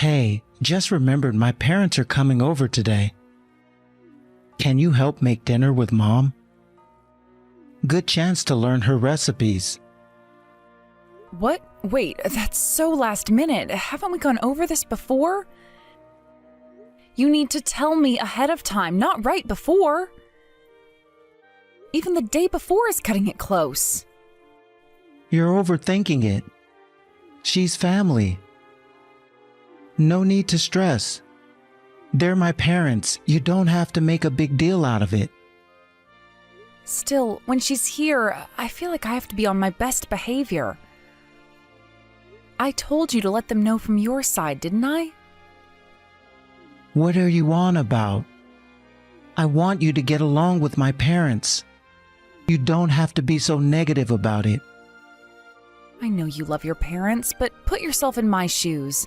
Hey, just remembered my parents are coming over today. Can you help make dinner with Mom? Good chance to learn her recipes. What? Wait, that's so last minute. Haven't we gone over this before? You need to tell me ahead of time, not right before. Even the day before is cutting it close. You're overthinking it. She's family. No need to stress. They're my parents. You don't have to make a big deal out of it. Still, when she's here, I feel like I have to be on my best behavior. I told you to let them know from your side, didn't I? What are you on about? I want you to get along with my parents. You don't have to be so negative about it. I know you love your parents, but put yourself in my shoes.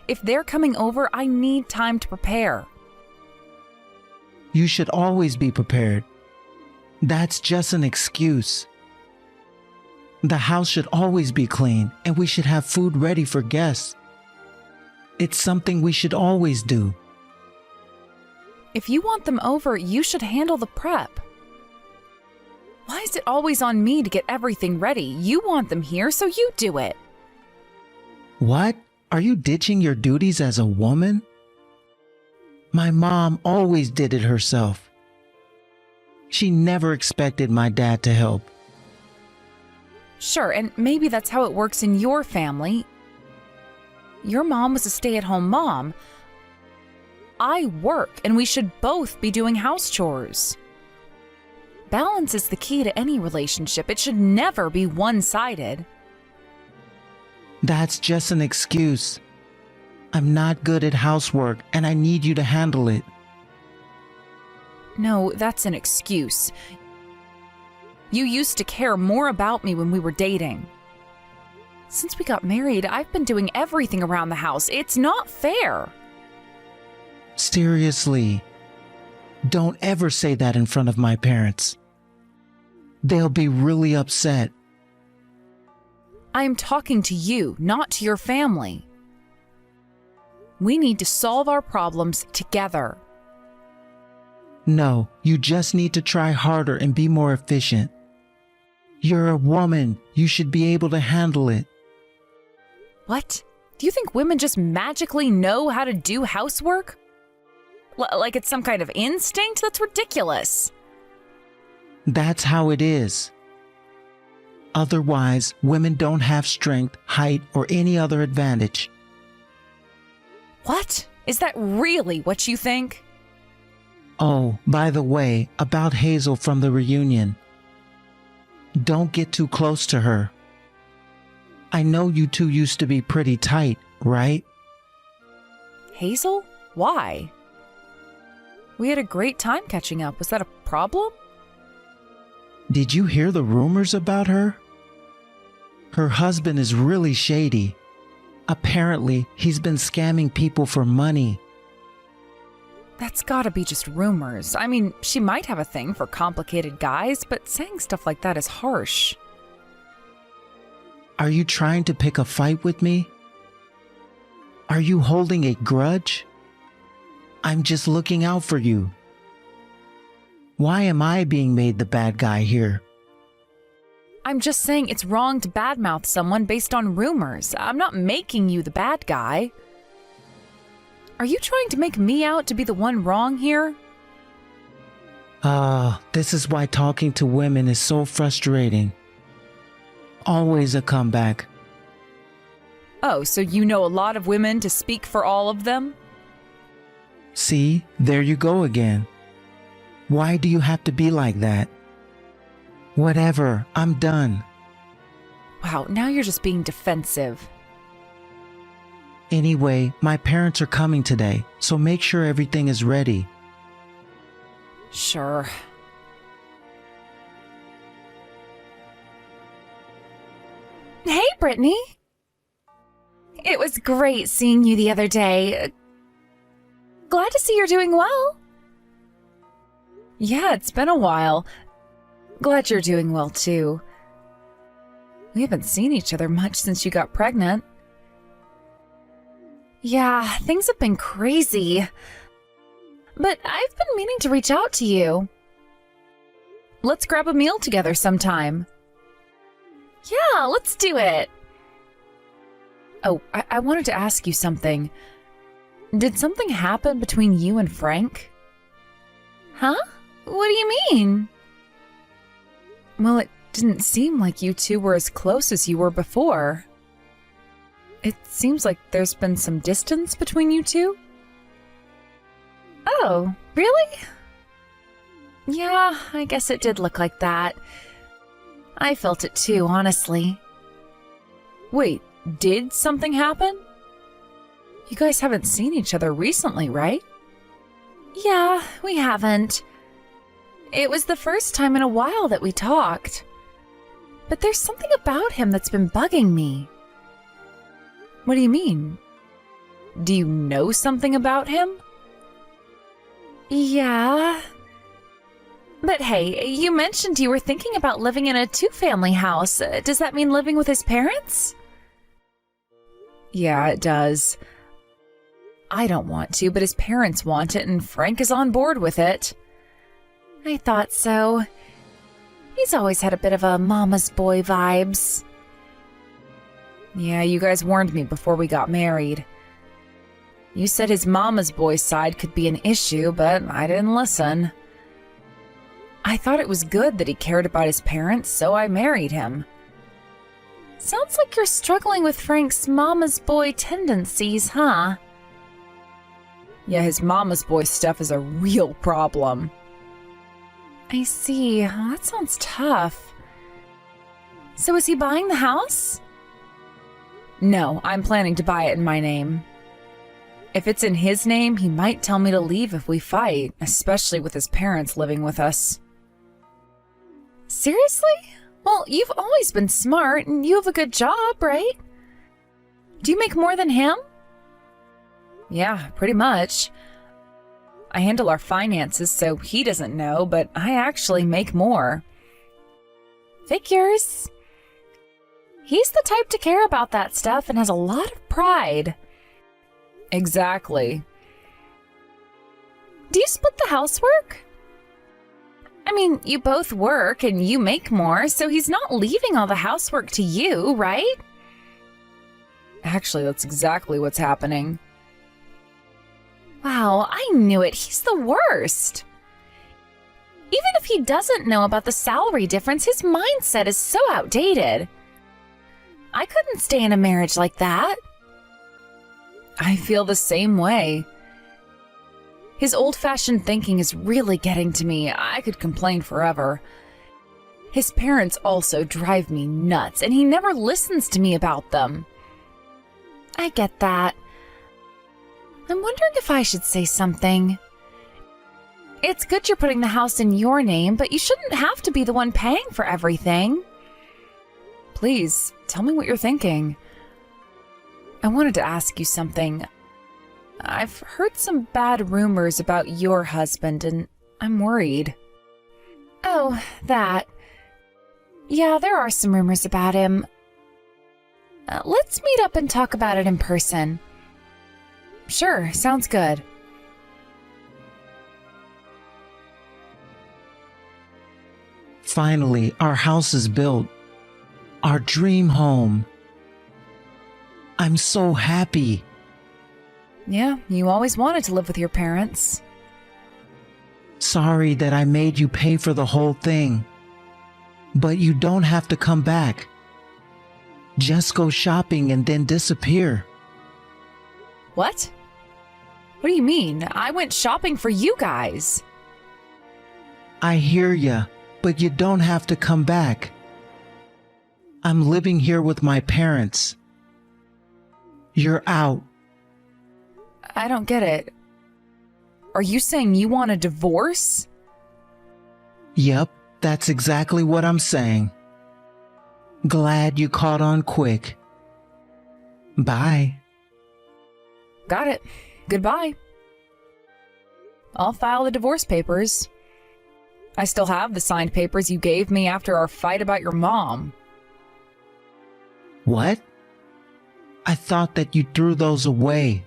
If they're coming over, I need time to prepare. You should always be prepared. That's just an excuse. The house should always be clean, and we should have food ready for guests. It's something we should always do. If you want them over, you should handle the prep. Why is it always on me to get everything ready? You want them here, so you do it. What? Are you ditching your duties as a woman? My mom always did it herself. She never expected my dad to help. Sure, and maybe that's how it works in your family. Your mom was a stay-at-home mom. I work, and we should both be doing house chores. Balance is the key to any relationship. It should never be one-sided. That's just an excuse. I'm not good at housework, and I need you to handle it. No, that's an excuse. You used to care more about me when we were dating. Since we got married, I've been doing everything around the house. It's not fair. Seriously, don't ever say that in front of my parents. They'll be really upset. I am talking to you, not to your family. We need to solve our problems together. No, you just need to try harder and be more efficient. You're a woman. You should be able to handle it. What? Do you think women just magically know how to do housework? Like it's some kind of instinct? That's ridiculous. That's how it is. Otherwise, women don't have strength, height, or any other advantage. What? Is that really what you think? Oh, by the way, about Hazel from the reunion. Don't get too close to her. I know you two used to be pretty tight, right? Hazel? Why? We had a great time catching up. Was that a problem? Did you hear the rumors about her? Her husband is really shady. Apparently, he's been scamming people for money. That's gotta be just rumors. I mean, she might have a thing for complicated guys, but saying stuff like that is harsh. Are you trying to pick a fight with me? Are you holding a grudge? I'm just looking out for you. Why am I being made the bad guy here? I'm just saying it's wrong to badmouth someone based on rumors. I'm not making you the bad guy. Are you trying to make me out to be the one wrong here? This is why talking to women is so frustrating. Always a comeback. Oh, so you know a lot of women to speak for all of them? See, there you go again. Why do you have to be like that? Whatever, I'm done. Wow, now you're just being defensive. Anyway, my parents are coming today, so make sure everything is ready. Sure. Hey, Brittany. It was great seeing you the other day. Glad to see you're doing well. Yeah, it's been a while. Glad you're doing well, too. We haven't seen each other much since you got pregnant. Yeah, things have been crazy. But I've been meaning to reach out to you. Let's grab a meal together sometime. Yeah, let's do it. Oh, I wanted to ask you something. Did something happen between you and Frank? Huh? What do you mean? Well, it didn't seem like you two were as close as you were before. It seems like there's been some distance between you two. Oh, really? Yeah, I guess it did look like that. I felt it too, honestly. Wait, did something happen? You guys haven't seen each other recently, right? Yeah, we haven't. It was the first time in a while that we talked. But there's something about him that's been bugging me. What do you mean? Do you know something about him? Yeah. But hey, you mentioned you were thinking about living in a two-family house. Does that mean living with his parents? Yeah, it does. I don't want to, but his parents want it, and Frank is on board with it. I thought so. He's always had a bit of a mama's boy vibes. Yeah, you guys warned me before we got married. You said his mama's boy side could be an issue, but I didn't listen. I thought it was good that he cared about his parents, so I married him. Sounds like you're struggling with Frank's mama's boy tendencies, huh? Yeah, his mama's boy stuff is a real problem. I see. Oh, that sounds tough. So is he buying the house? No, I'm planning to buy it in my name. If it's in his name, he might tell me to leave if we fight, especially with his parents living with us. Seriously? Well, you've always been smart and you have a good job, right? Do you make more than him? Yeah, pretty much. I handle our finances, so he doesn't know, but I actually make more. Figures. He's the type to care about that stuff and has a lot of pride. Exactly. Do you split the housework? I mean, you both work and you make more, so he's not leaving all the housework to you, right? Actually, that's exactly what's happening. Wow, I knew it. He's the worst. Even if he doesn't know about the salary difference, his mindset is so outdated. I couldn't stay in a marriage like that. I feel the same way. His old-fashioned thinking is really getting to me. I could complain forever. His parents also drive me nuts, and he never listens to me about them. I get that. I'm wondering if I should say something. It's good you're putting the house in your name, but you shouldn't have to be the one paying for everything. Please, tell me what you're thinking. I wanted to ask you something. I've heard some bad rumors about your husband, and I'm worried. Oh, that. Yeah, there are some rumors about him. Let's meet up and talk about it in person. Sure, sounds good. Finally, our house is built. Our dream home. I'm so happy. Yeah, you always wanted to live with your parents. Sorry that I made you pay for the whole thing. But you don't have to come back. Just go shopping and then disappear. What? What do you mean? I went shopping for you guys. I hear ya, but you don't have to come back. I'm living here with my parents. You're out. I don't get it. Are you saying you want a divorce? Yep, that's exactly what I'm saying. Glad you caught on quick. Bye. Got it. Goodbye. I'll file the divorce papers. I still have the signed papers you gave me after our fight about your mom. What? I thought that you threw those away.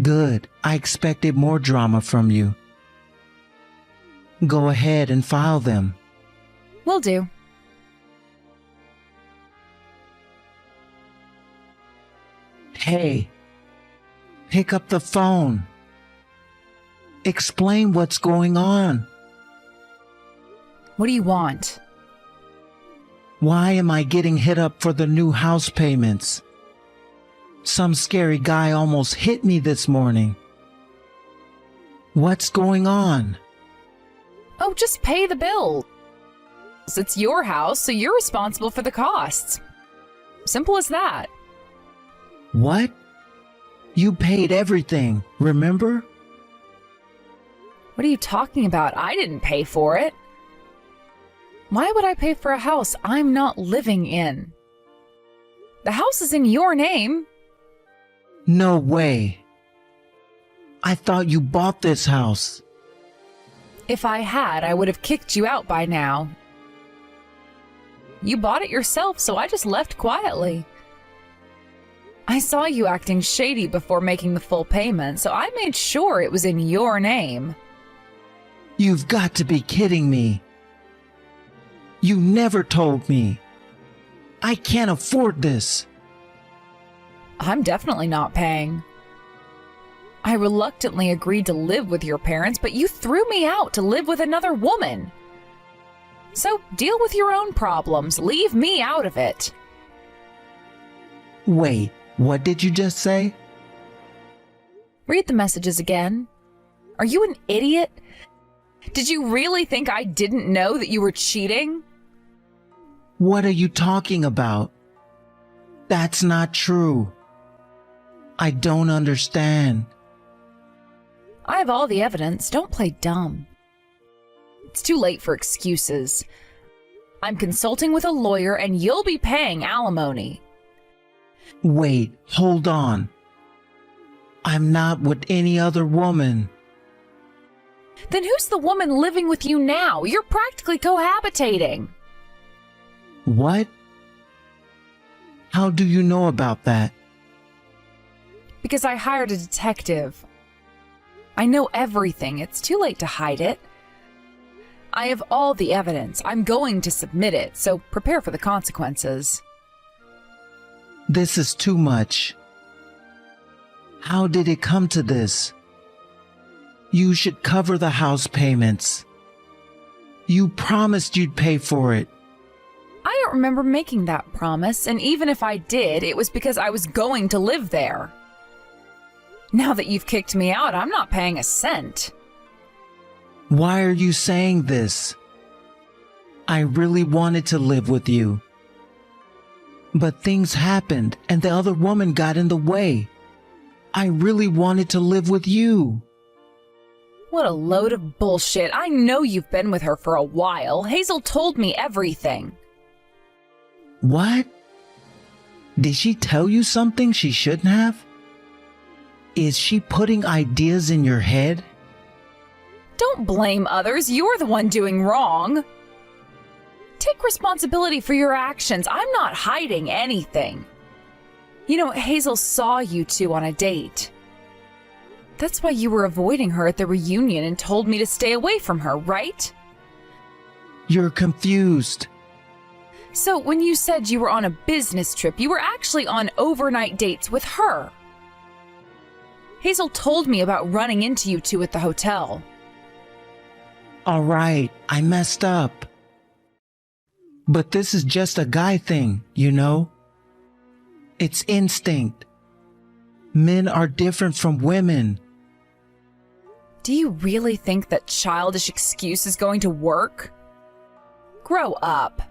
Good. I expected more drama from you. Go ahead and file them. Will do. Hey, pick up the phone. Explain what's going on. What do you want? Why am I getting hit up for the new house payments? Some scary guy almost hit me this morning. What's going on? Oh, just pay the bill. It's your house, so you're responsible for the costs. Simple as that. What? You paid everything, remember? What are you talking about? I didn't pay for it. Why would I pay for a house I'm not living in? The house is in your name. No way. I thought you bought this house. If I had, I would have kicked you out by now. You bought it yourself, so I just left quietly. I saw you acting shady before making the full payment, so I made sure it was in your name. You've got to be kidding me. You never told me. I can't afford this. I'm definitely not paying. I reluctantly agreed to live with your parents, but you threw me out to live with another woman. So deal with your own problems. Leave me out of it. Wait, what did you just say? Read the messages again. Are you an idiot? Did you really think I didn't know that you were cheating? What are you talking about? That's not true. I don't understand. I have all the evidence. Don't play dumb. It's too late for excuses. I'm consulting with a lawyer and you'll be paying alimony. Wait, hold on. I'm not with any other woman. Then who's the woman living with you now? You're practically cohabitating. What? How do you know about that? Because I hired a detective. I know everything. It's too late to hide it. I have all the evidence. I'm going to submit it, so prepare for the consequences. This is too much. How did it come to this? You should cover the house payments. You promised you'd pay for it. I don't remember making that promise, and even if I did, it was because I was going to live there. Now that you've kicked me out, I'm not paying a cent. Why are you saying this? I really wanted to live with you. But things happened and the other woman got in the way. I really wanted to live with you. What a load of bullshit. I know you've been with her for a while. Hazel told me everything. What? Did she tell you something she shouldn't have? Is she putting ideas in your head? Don't blame others. You're the one doing wrong. Take responsibility for your actions. I'm not hiding anything. You know, Hazel saw you two on a date. That's why you were avoiding her at the reunion and told me to stay away from her, right? You're confused. So when you said you were on a business trip, you were actually on overnight dates with her. Hazel told me about running into you two at the hotel. All right, I messed up. But this is just a guy thing, you know? It's instinct. Men are different from women. Do you really think that childish excuse is going to work? Grow up.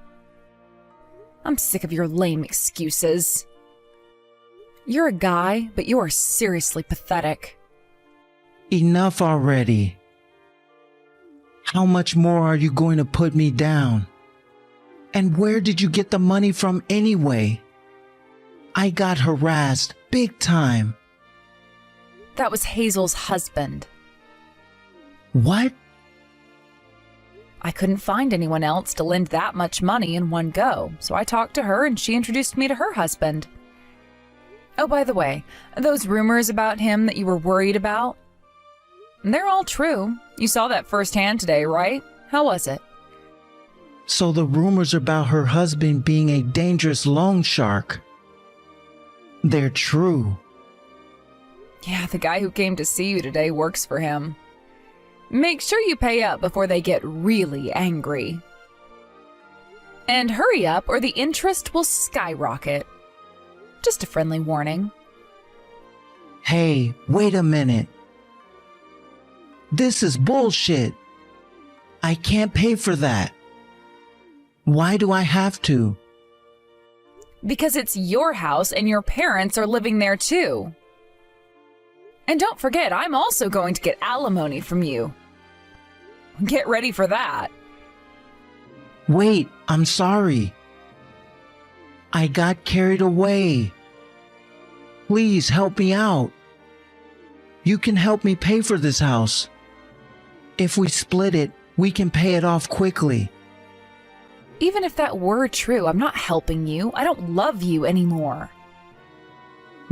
I'm sick of your lame excuses. You're a guy, but you are seriously pathetic. Enough already. How much more are you going to put me down? And where did you get the money from anyway? I got harassed big time. That was Hazel's husband. What? I couldn't find anyone else to lend that much money in one go, so I talked to her and she introduced me to her husband. Oh, by the way, those rumors about him that you were worried about, they're all true. You saw that firsthand today, right? How was it? So the rumors about her husband being a dangerous loan shark, they're true. Yeah, the guy who came to see you today works for him. Make sure you pay up before they get really angry. And hurry up or the interest will skyrocket. Just a friendly warning. Hey, wait a minute. This is bullshit. I can't pay for that. Why do I have to? Because it's your house and your parents are living there too. And don't forget, I'm also going to get alimony from you. Get ready for that. Wait, I'm sorry. I got carried away. Please help me out. You can help me pay for this house. If we split it, we can pay it off quickly. Even if that were true, I'm not helping you. I don't love you anymore.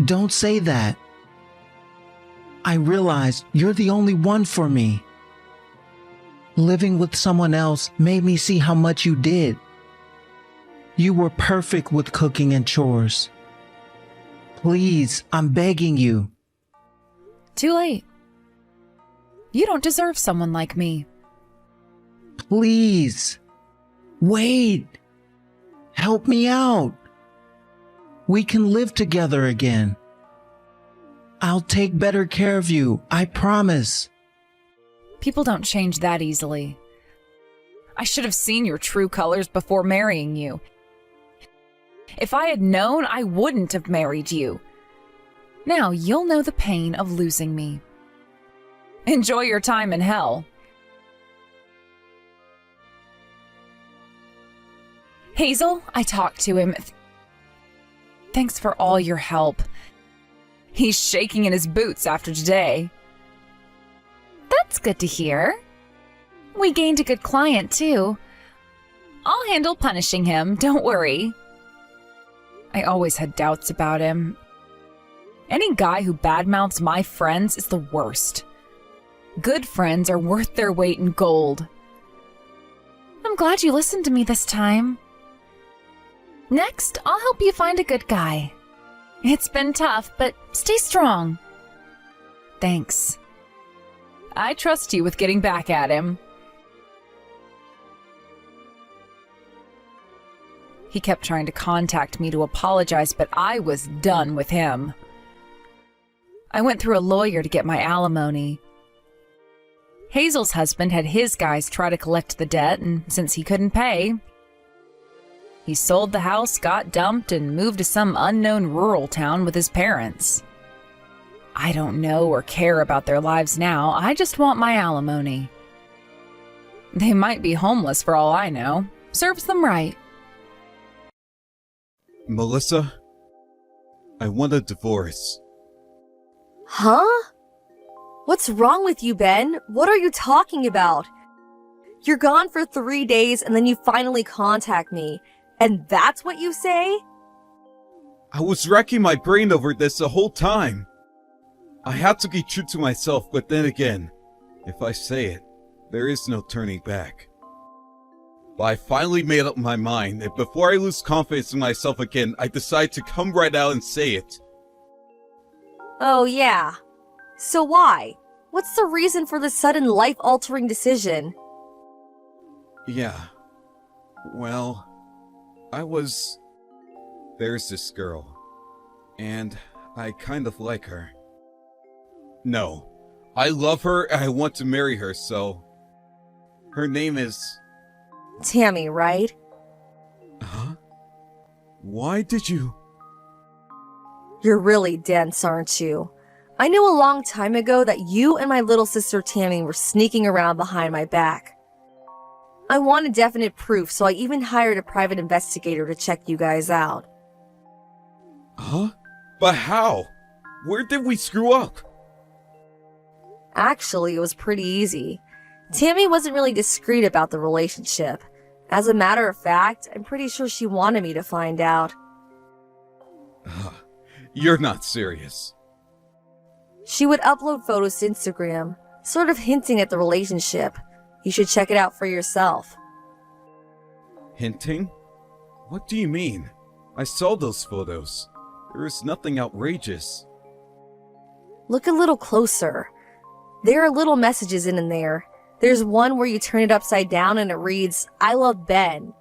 Don't say that. I realize you're the only one for me. Living with someone else made me see how much you did. You were perfect with cooking and chores. Please, I'm begging you. Too late. You don't deserve someone like me. Please. Wait. Help me out. We can live together again. I'll take better care of you, I promise. People don't change that easily. I should have seen your true colors before marrying you. If I had known, I wouldn't have married you. Now you'll know the pain of losing me. Enjoy your time in hell. Hazel, I talked to him. Thanks for all your help. He's shaking in his boots after today. That's good to hear. We gained a good client, too. I'll handle punishing him, don't worry. I always had doubts about him. Any guy who badmouths my friends is the worst. Good friends are worth their weight in gold. I'm glad you listened to me this time. Next, I'll help you find a good guy. It's been tough, but stay strong. Thanks. I trust you with getting back at him. He kept trying to contact me to apologize, but I was done with him. I went through a lawyer to get my alimony. Hazel's husband had his guys try to collect the debt, and since he couldn't pay, he sold the house, got dumped, and moved to some unknown rural town with his parents. I don't know or care about their lives now. I just want my alimony. They might be homeless for all I know. Serves them right. Melissa, I want a divorce. Huh? What's wrong with you, Ben? What are you talking about? You're gone for 3 days and then you finally contact me. And that's what you say? I was racking my brain over this the whole time. I had to be true to myself, but then again, if I say it, there is no turning back. But I finally made up my mind, and before I lose confidence in myself again, I decide to come right out and say it. Oh, yeah. So why? What's the reason for this sudden life-altering decision? Yeah. Well, there's this girl, and I kind of like her. No, I love her and I want to marry her, so... Her name is... Tammy, right? Huh? Why did you... You're really dense, aren't you? I knew a long time ago that you and my little sister Tammy were sneaking around behind my back. I wanted definite proof, so I even hired a private investigator to check you guys out. Huh? But how? Where did we screw up? Actually, it was pretty easy. Tammy wasn't really discreet about the relationship. As a matter of fact, I'm pretty sure she wanted me to find out. You're not serious. She would upload photos to Instagram, sort of hinting at the relationship. You should check it out for yourself. Hinting? What do you mean? I saw those photos. There is nothing outrageous. Look a little closer. There are little messages in there. There's one where you turn it upside down and it reads, "I love Ben."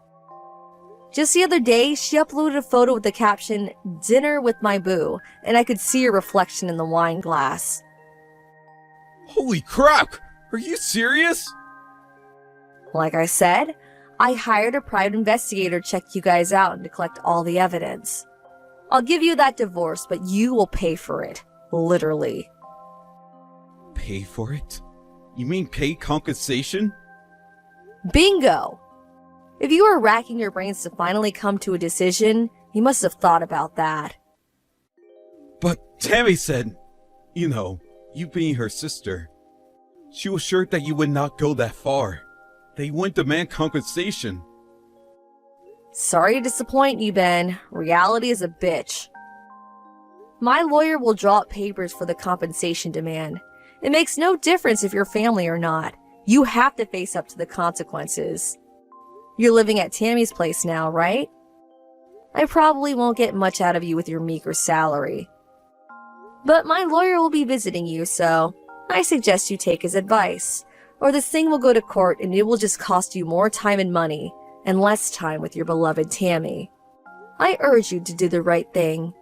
Just the other day, she uploaded a photo with the caption, "Dinner with my boo," and I could see her reflection in the wine glass. Holy crap! Are you serious? Like I said, I hired a private investigator to check you guys out and to collect all the evidence. I'll give you that divorce, but you will pay for it. Literally. Pay for it? You mean pay compensation? Bingo! If you were racking your brains to finally come to a decision, you must have thought about that. But Tammy said, you being her sister, she was sure that you would not go that far. They wouldn't demand compensation. Sorry to disappoint you, Ben. Reality is a bitch. My lawyer will draw up papers for the compensation demand. It makes no difference if you're family or not. You have to face up to the consequences. You're living at Tammy's place now, right? I probably won't get much out of you with your meager salary. But my lawyer will be visiting you, so I suggest you take his advice. Or this thing will go to court and it will just cost you more time and money, and less time with your beloved Tammy. I urge you to do the right thing.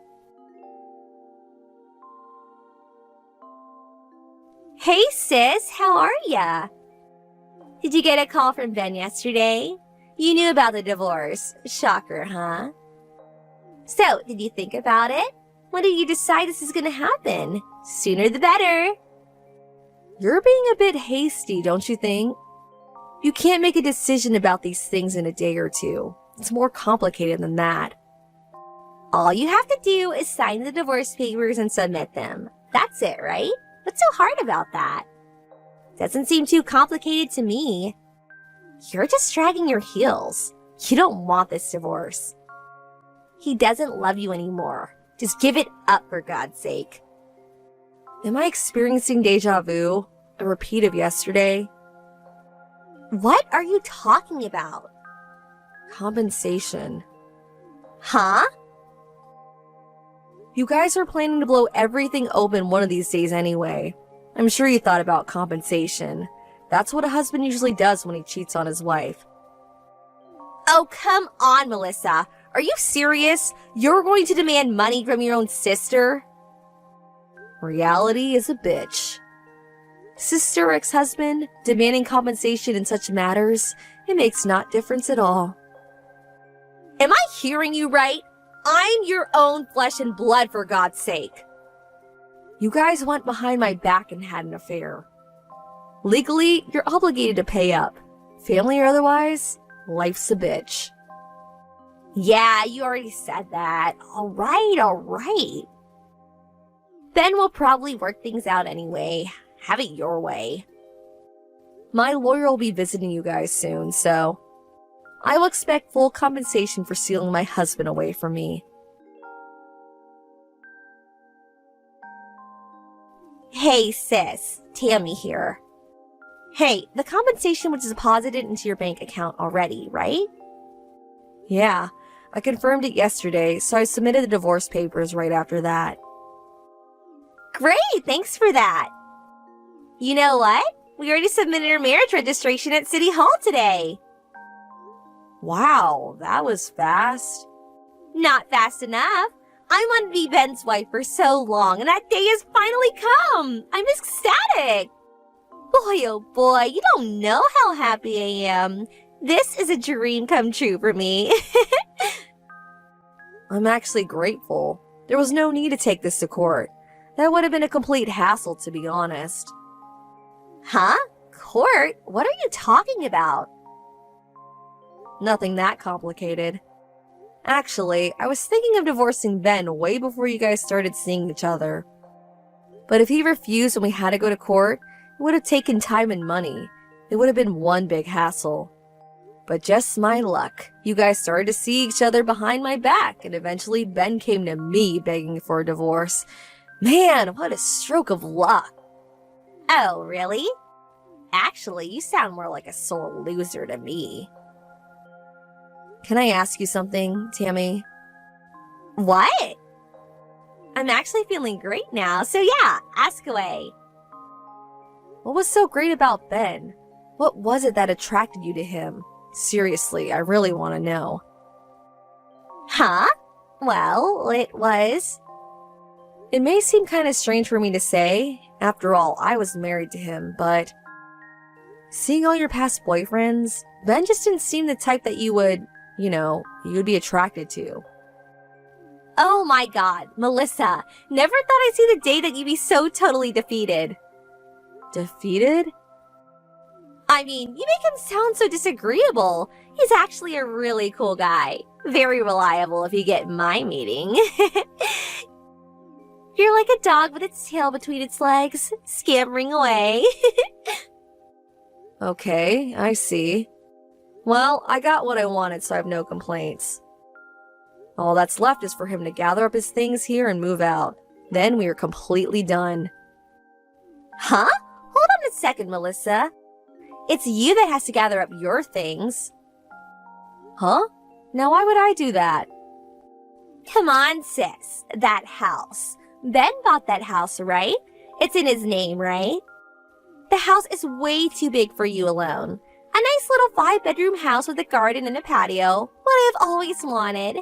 Hey sis, how are ya? Did you get a call from Ben yesterday? You knew about the divorce. Shocker, huh? So, did you think about it? When did you decide this is gonna happen? Sooner the better. You're being a bit hasty, don't you think? You can't make a decision about these things in a day or two. It's more complicated than that. All you have to do is sign the divorce papers and submit them. That's it, right? What's so hard about that? Doesn't seem too complicated to me. You're just dragging your heels. You don't want this divorce. He doesn't love you anymore. Just give it up for God's sake. Am I experiencing deja vu? A repeat of yesterday? What are you talking about? Compensation. Huh? You guys are planning to blow everything open one of these days anyway. I'm sure you thought about compensation. That's what a husband usually does when he cheats on his wife. Oh, come on, Melissa. Are you serious? You're going to demand money from your own sister? Reality is a bitch. Sister, ex-husband, demanding compensation in such matters, it makes not difference at all. Am I hearing you right? I'm your own flesh and blood, for God's sake. You guys went behind my back and had an affair. Legally, you're obligated to pay up. Family or otherwise, life's a bitch. Yeah, you already said that. All right. Ben will probably work things out anyway. Have it your way. My lawyer will be visiting you guys soon, so I will expect full compensation for stealing my husband away from me. Hey sis, Tammy here. Hey, the compensation was deposited into your bank account already, right? Yeah, I confirmed it yesterday, so I submitted the divorce papers right after that. Great, thanks for that. You know what? We already submitted our marriage registration at City Hall today. Wow, that was fast. Not fast enough. I wanted to be Ben's wife for so long, and that day has finally come. I'm ecstatic. Boy, oh boy, you don't know how happy I am. This is a dream come true for me. I'm actually grateful. There was no need to take this to court. That would have been a complete hassle, to be honest. Huh? Court? What are you talking about? Nothing that complicated. Actually, I was thinking of divorcing Ben way before you guys started seeing each other. But if he refused when we had to go to court, it would have taken time and money. It would have been one big hassle. But just my luck. You guys started to see each other behind my back, and eventually Ben came to me begging for a divorce. Man, what a stroke of luck. Oh, really? Actually, you sound more like a sore loser to me. Can I ask you something, Tammy? What? I'm actually feeling great now, so yeah, ask away. What was so great about Ben? What was it that attracted you to him? Seriously, I really want to know. Huh? Well, it was... It may seem kind of strange for me to say. After all, I was married to him, but... Seeing all your past boyfriends, Ben just didn't seem the type that you would, you'd be attracted to. Oh my god, Melissa, never thought I'd see the day that you'd be so totally defeated. Defeated? I mean, you make him sound so disagreeable. He's actually a really cool guy. Very reliable if you get my meaning. You're like a dog with its tail between its legs, scampering away. Okay, I see. Well, I got what I wanted, so I have no complaints. All that's left is for him to gather up his things here and move out. Then we are completely done. Huh? Hold on a second, Melissa. It's you that has to gather up your things. Huh? Now why would I do that? Come on, sis. That house. Ben bought that house, right? It's in his name, right? The house is way too big for you alone. A nice little 5-bedroom house with a garden and a patio. What I've always wanted.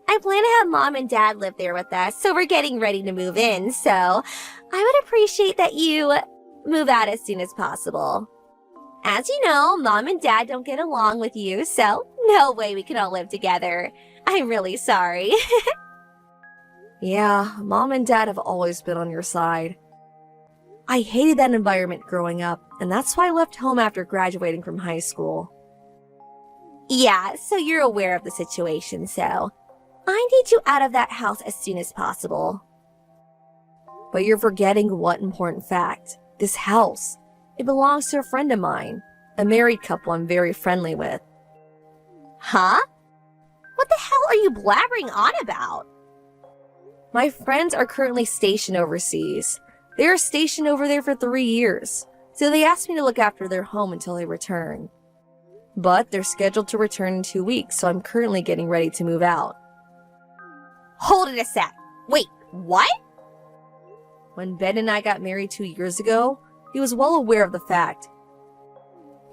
I plan to have Mom and Dad live there with us, so we're getting ready to move in, so I would appreciate that you move out as soon as possible. As you know, Mom and Dad don't get along with you, so no way we can all live together. I'm really sorry. Yeah, Mom and Dad have always been on your side. I hated that environment growing up, and that's why I left home after graduating from high school. Yeah, so you're aware of the situation, so I need you out of that house as soon as possible. But you're forgetting one important fact. This house, it belongs to a friend of mine, a married couple I'm very friendly with. Huh? What the hell are you blabbering on about? My friends are currently stationed overseas. They are stationed over there for 3 years, so they asked me to look after their home until they return. But they're scheduled to return in 2 weeks, so I'm currently getting ready to move out. Hold it a sec. Wait, what? When Ben and I got married 2 years ago, he was well aware of the fact.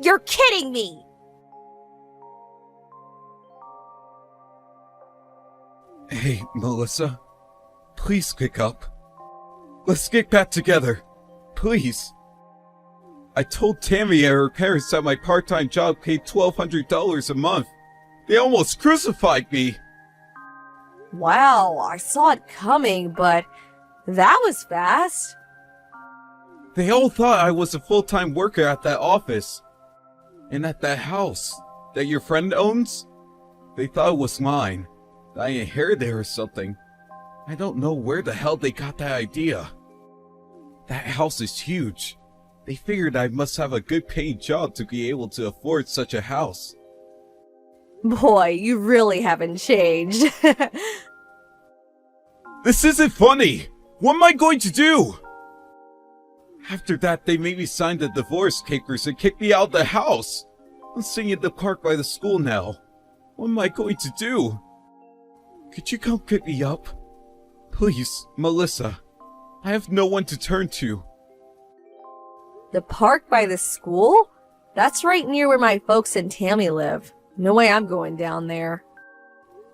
You're kidding me! Hey, Melissa. Please pick up. Let's get back together. Please. I told Tammy and her parents that my part-time job paid $1,200 a month. They almost crucified me. Wow, I saw it coming, but that was fast. They all thought I was a full-time worker at that office. And at that house that your friend owns. They thought it was mine. That I inherited it or something. I don't know where the hell they got that idea. That house is huge. They figured I must have a good paying job to be able to afford such a house. Boy, you really haven't changed. This isn't funny! What am I going to do? After that, they made me sign the divorce papers and kicked me out of the house. I'm sitting in the park by the school now. What am I going to do? Could you come pick me up? Please, Melissa. I have no one to turn to. The park by the school? That's right near where my folks and Tammy live. No way I'm going down there.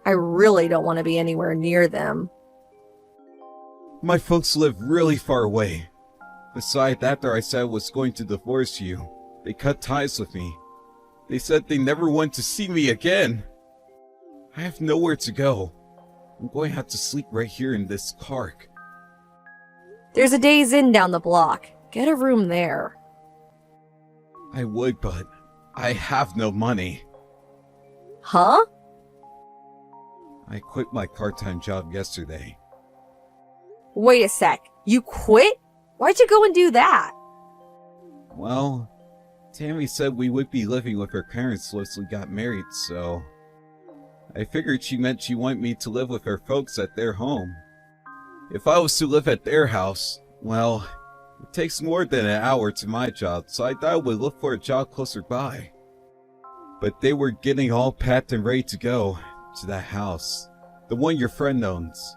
I really don't want to be anywhere near them. My folks live really far away. Besides, after I said I was going to divorce you, they cut ties with me. They said they never want to see me again. I have nowhere to go. I'm going to have to sleep right here in this park. There's a Days Inn down the block. Get a room there. I would, but I have no money. Huh? I quit my part-time job yesterday. Wait a sec. You quit? Why'd you go and do that? Well, Tammy said we would be living with her parents once we got married, so I figured she meant she wanted me to live with her folks at their home. If I was to live at their house, well, it takes more than an hour to my job, so I thought I would look for a job closer by. But they were getting all packed and ready to go to that house, the one your friend owns.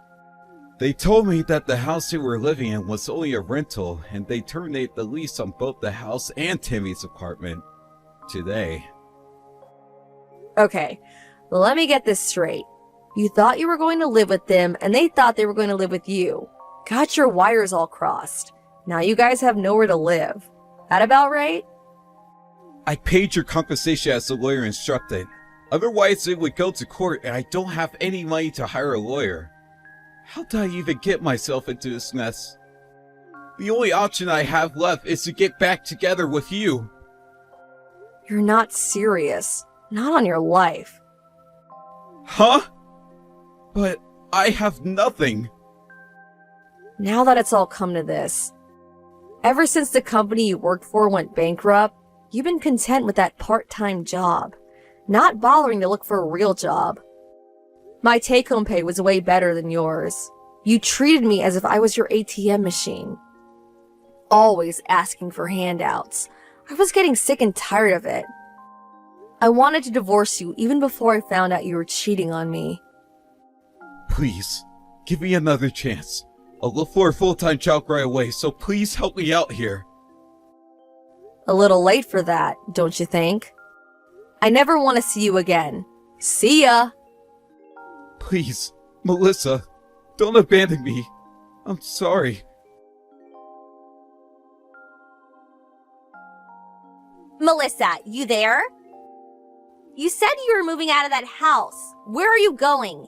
They told me that the house they were living in was only a rental, and they terminated the lease on both the house and Timmy's apartment today. Okay, let me get this straight. You thought you were going to live with them, and they thought they were going to live with you. Got your wires all crossed. Now you guys have nowhere to live. That about right? I paid your compensation as the lawyer instructed. Otherwise, it would go to court, and I don't have any money to hire a lawyer. How did I even get myself into this mess? The only option I have left is to get back together with you. You're not serious. Not on your life. Huh? But I have nothing. Now that it's all come to this, ever since the company you worked for went bankrupt, you've been content with that part-time job, not bothering to look for a real job. My take-home pay was way better than yours. You treated me as if I was your ATM machine. Always asking for handouts. I was getting sick and tired of it. I wanted to divorce you even before I found out you were cheating on me. Please, give me another chance. I'll look for a full-time job right away, so please help me out here. A little late for that, don't you think? I never want to see you again. See ya! Please, Melissa, don't abandon me. I'm sorry. Melissa, you there? You said you were moving out of that house. Where are you going?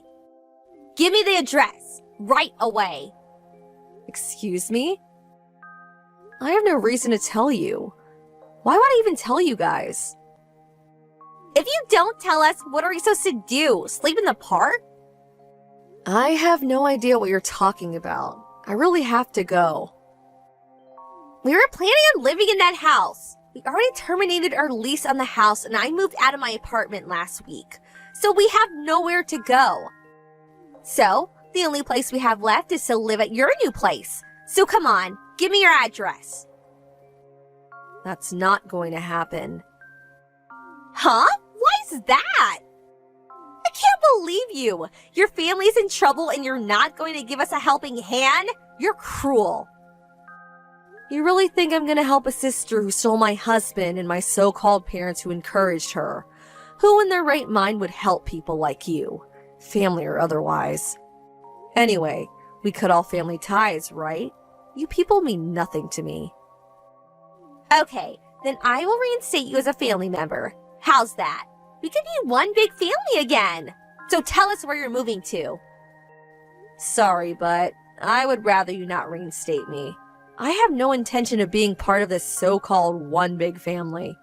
Give me the address right away. Excuse me? I have no reason to tell you. Why would I even tell you guys? If you don't tell us, what are we supposed to do? Sleep in the park? I have no idea what you're talking about. I really have to go. We were planning on living in that house. We already terminated our lease on the house and I moved out of my apartment last week. So we have nowhere to go. So, the only place we have left is to live at your new place. So come on, give me your address. That's not going to happen. Huh? Why is that? I can't believe you. Your family's in trouble and you're not going to give us a helping hand? You're cruel. You really think I'm going to help a sister who stole my husband and my so-called parents who encouraged her? Who in their right mind would help people like you? Family or otherwise. Anyway, we cut all family ties, right? You people mean nothing to me. Okay, then I will reinstate you as a family member. How's that? We could be one big family again. So tell us where you're moving to. Sorry, but I would rather you not reinstate me. I have no intention of being part of this so-called one big family.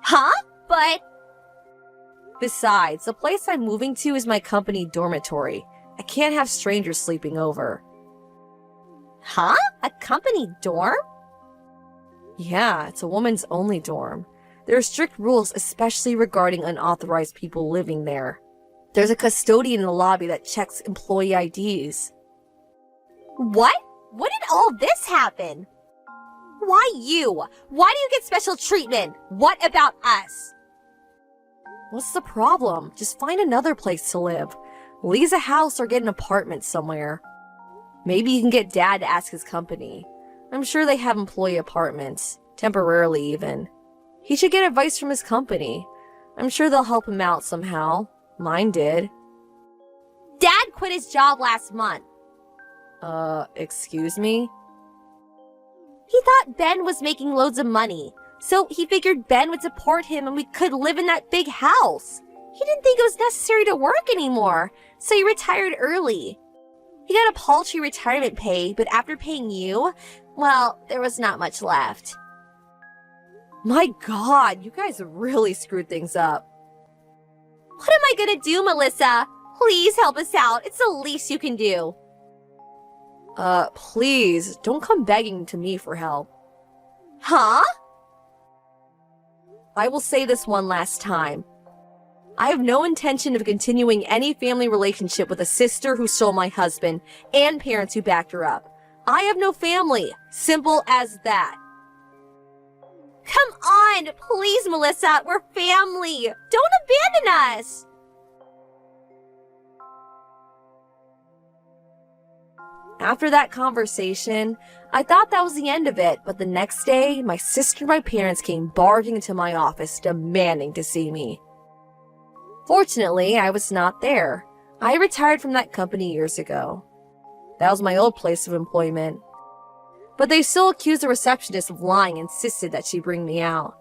Huh? But... Besides, the place I'm moving to is my company dormitory. I can't have strangers sleeping over. Huh? A company dorm? Yeah, it's a woman's only dorm. There are strict rules, especially regarding unauthorized people living there. There's a custodian in the lobby that checks employee IDs. What? When did all this happen? Why you? Why do you get special treatment? What about us? What's the problem? Just find another place to live. Lease a house or get an apartment somewhere. Maybe you can get Dad to ask his company. I'm sure they have employee apartments, temporarily even. He should get advice from his company. I'm sure they'll help him out somehow. Mine did. Dad quit his job last month. Excuse me? He thought Ben was making loads of money, so he figured Ben would support him and we could live in that big house. He didn't think it was necessary to work anymore, so he retired early. He got a paltry retirement pay, but after paying you, well, there was not much left. My God, you guys really screwed things up. What am I gonna do, Melissa? Please help us out. It's the least you can do. Please, don't come begging to me for help. Huh? I will say this one last time. I have no intention of continuing any family relationship with a sister who stole my husband and parents who backed her up. I have no family. Simple as that. Come on, please, Melissa, we're family. Don't abandon us. After that conversation, I thought that was the end of it, but the next day, my sister and my parents came barging into my office demanding to see me. Fortunately, I was not there. I retired from that company years ago. That was my old place of employment. But they still accused the receptionist of lying and insisted that she bring me out.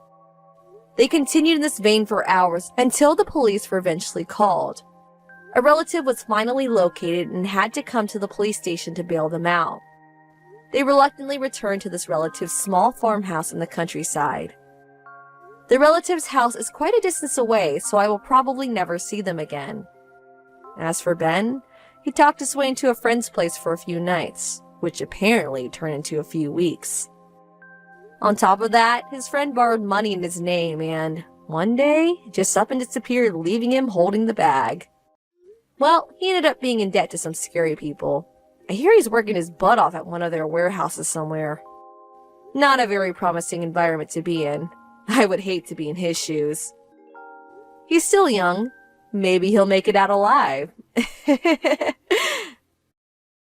They continued in this vein for hours until the police were eventually called. A relative was finally located and had to come to the police station to bail them out. They reluctantly returned to this relative's small farmhouse in the countryside. The relative's house is quite a distance away, so I will probably never see them again. As for Ben, he talked his way into a friend's place for a few nights, which apparently turned into a few weeks. On top of that, his friend borrowed money in his name and, one day, just up and disappeared, leaving him holding the bag. Well, he ended up being in debt to some scary people. I hear he's working his butt off at one of their warehouses somewhere. Not a very promising environment to be in. I would hate to be in his shoes. He's still young. Maybe he'll make it out alive.